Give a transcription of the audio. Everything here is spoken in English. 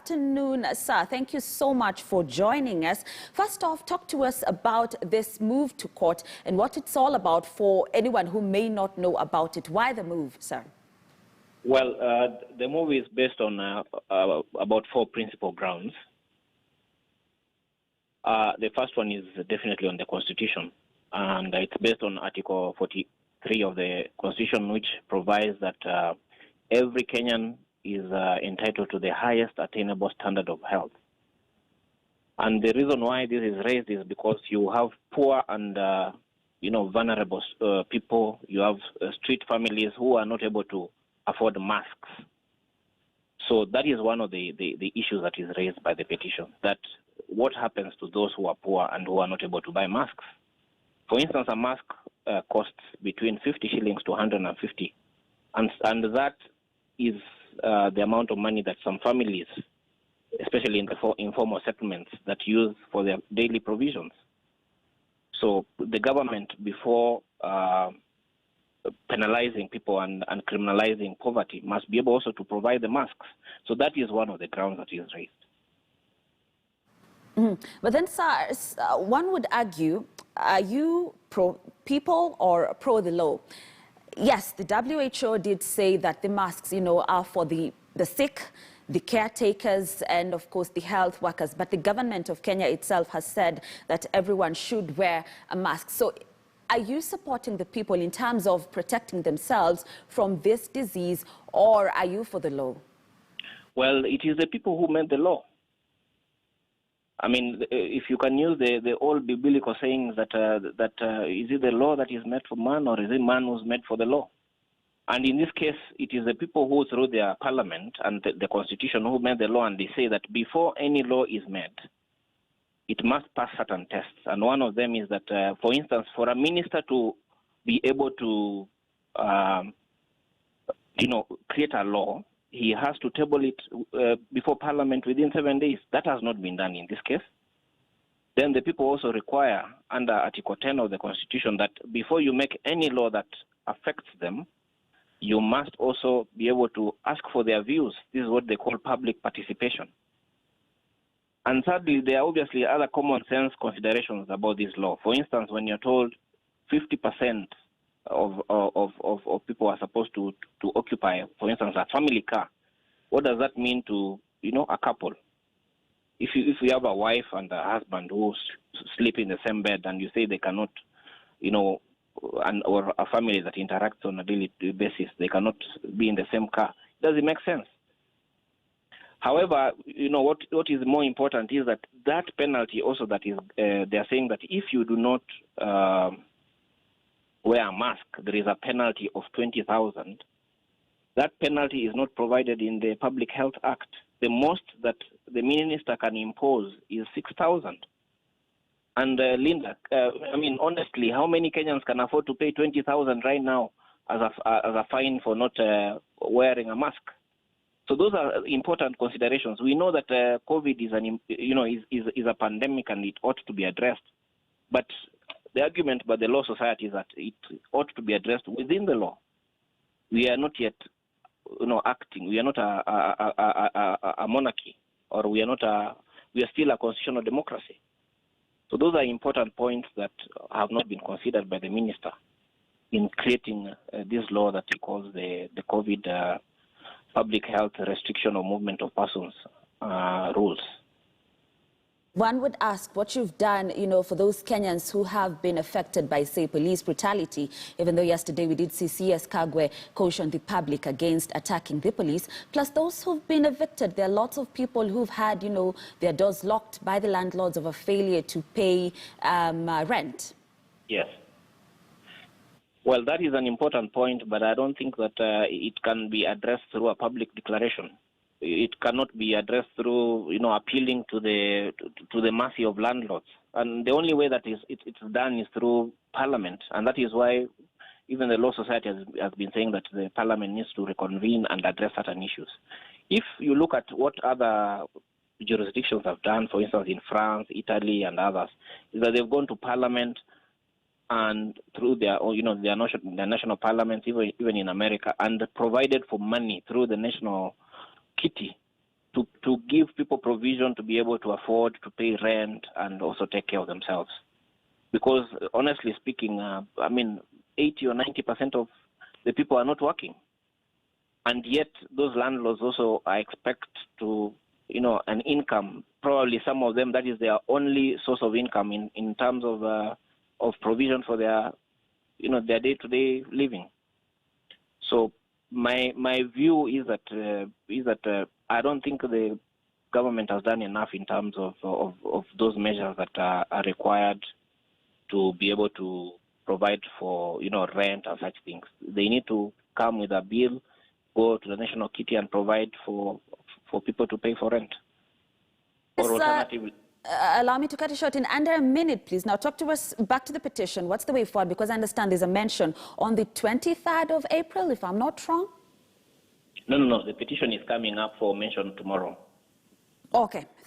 afternoon, sir. Thank you so much for joining us. First off, talk to us about this move to court and what it's all about for anyone who may not know about it. Why the move, sir? Well, the move is based on about 4 principal grounds. The first one is definitely on the Constitution, and it's based on Article 43 of the Constitution, which provides that every Kenyan is entitled to the highest attainable standard of health. And the reason why this is raised is because you have poor and vulnerable people. You have street families who are not able to afford masks. So that is one of the issues that is raised by the petition, that what happens to those who are poor and who are not able to buy masks. For instance, a mask costs between 50 shillings to 150. And that is the amount of money that some families, especially in the informal settlements, that use for their daily provisions. So the government, before penalizing people and criminalizing poverty, must be able also to provide the masks. So that is one of the grounds that is raised. But then, sir, one would argue, are you pro people or pro the law? Yes, the WHO did say that the masks, are for the sick, the caretakers, and of course the health workers. But the government of Kenya itself has said that everyone should wear a mask. So are you supporting the people in terms of protecting themselves from this disease, or are you for the law? Well, it is the people who made the law. I mean, if you can use the old biblical sayings that is it the law that is made for man, or is it man who's made for the law? And in this case, it is the people who, through their parliament and the constitution, who made the law, and they say that before any law is made, it must pass certain tests. And one of them is that, for instance, for a minister to be able to, create a law, he has to table it before Parliament within 7 days. That has not been done in this case. Then the people also require, under Article 10 of the Constitution, that before you make any law that affects them, you must also be able to ask for their views. This is what they call public participation. And thirdly, there are obviously other common sense considerations about this law. For instance, when you're told 50% of people are supposed to occupy, for instance, a family car, what does that mean to a couple? If you have a wife and a husband who sleep in the same bed, and you say they cannot, or a family that interacts on a daily basis, they cannot be in the same car, does it make sense? However, what is more important is that penalty also, that is, they are saying that if you do not wear a mask, there is a penalty of 20,000. That penalty is not provided in the Public Health Act. The most that the minister can impose is 6,000. And Linda, honestly, how many Kenyans can afford to pay 20,000 right now as a fine for not wearing a mask? So those are important considerations. We know that COVID is a pandemic and it ought to be addressed. But the argument by the Law Society is that it ought to be addressed within the law. We are not yet, acting. We are not a monarchy, or we are still a constitutional democracy. So those are important points that have not been considered by the minister in creating this law that he calls the COVID Public Health Restriction of Movement of Persons rules. One would ask what you've done, for those Kenyans who have been affected by, say, police brutality, even though yesterday we did see CS Kagwe caution the public against attacking the police, plus those who've been evicted. There are lots of people who've had, their doors locked by the landlords of a failure to pay rent. Yes. Well, that is an important point, but I don't think that it can be addressed through a public declaration. It cannot be addressed through, appealing to the mercy of landlords. And the only way that it's done is through Parliament. And that is why even the Law Society has been saying that the Parliament needs to reconvene and address certain issues. If you look at what other jurisdictions have done, for instance, in France, Italy, and others, is that they've gone to Parliament and through their national parliaments, even in America, and provided for money through the national kitty to give people provision to be able to afford to pay rent and also take care of themselves. Because honestly speaking, 80 or 90% of the people are not working. And yet those landlords also are expect to, an income. Probably some of them, that is their only source of income in terms of provision for their day-to-day living. So my view is that I don't think the government has done enough in terms of those measures that are required to be able to provide for rent and such things. They need to come with a bill, go to the national kitty and provide for people to pay for rent. Or alternatively. Allow me to cut it short in under a minute, please. Now, talk to us back to the petition. What's the way forward? Because I understand there's a mention on the 23rd of April, if I'm not wrong. No. The petition is coming up for mention tomorrow. Okay.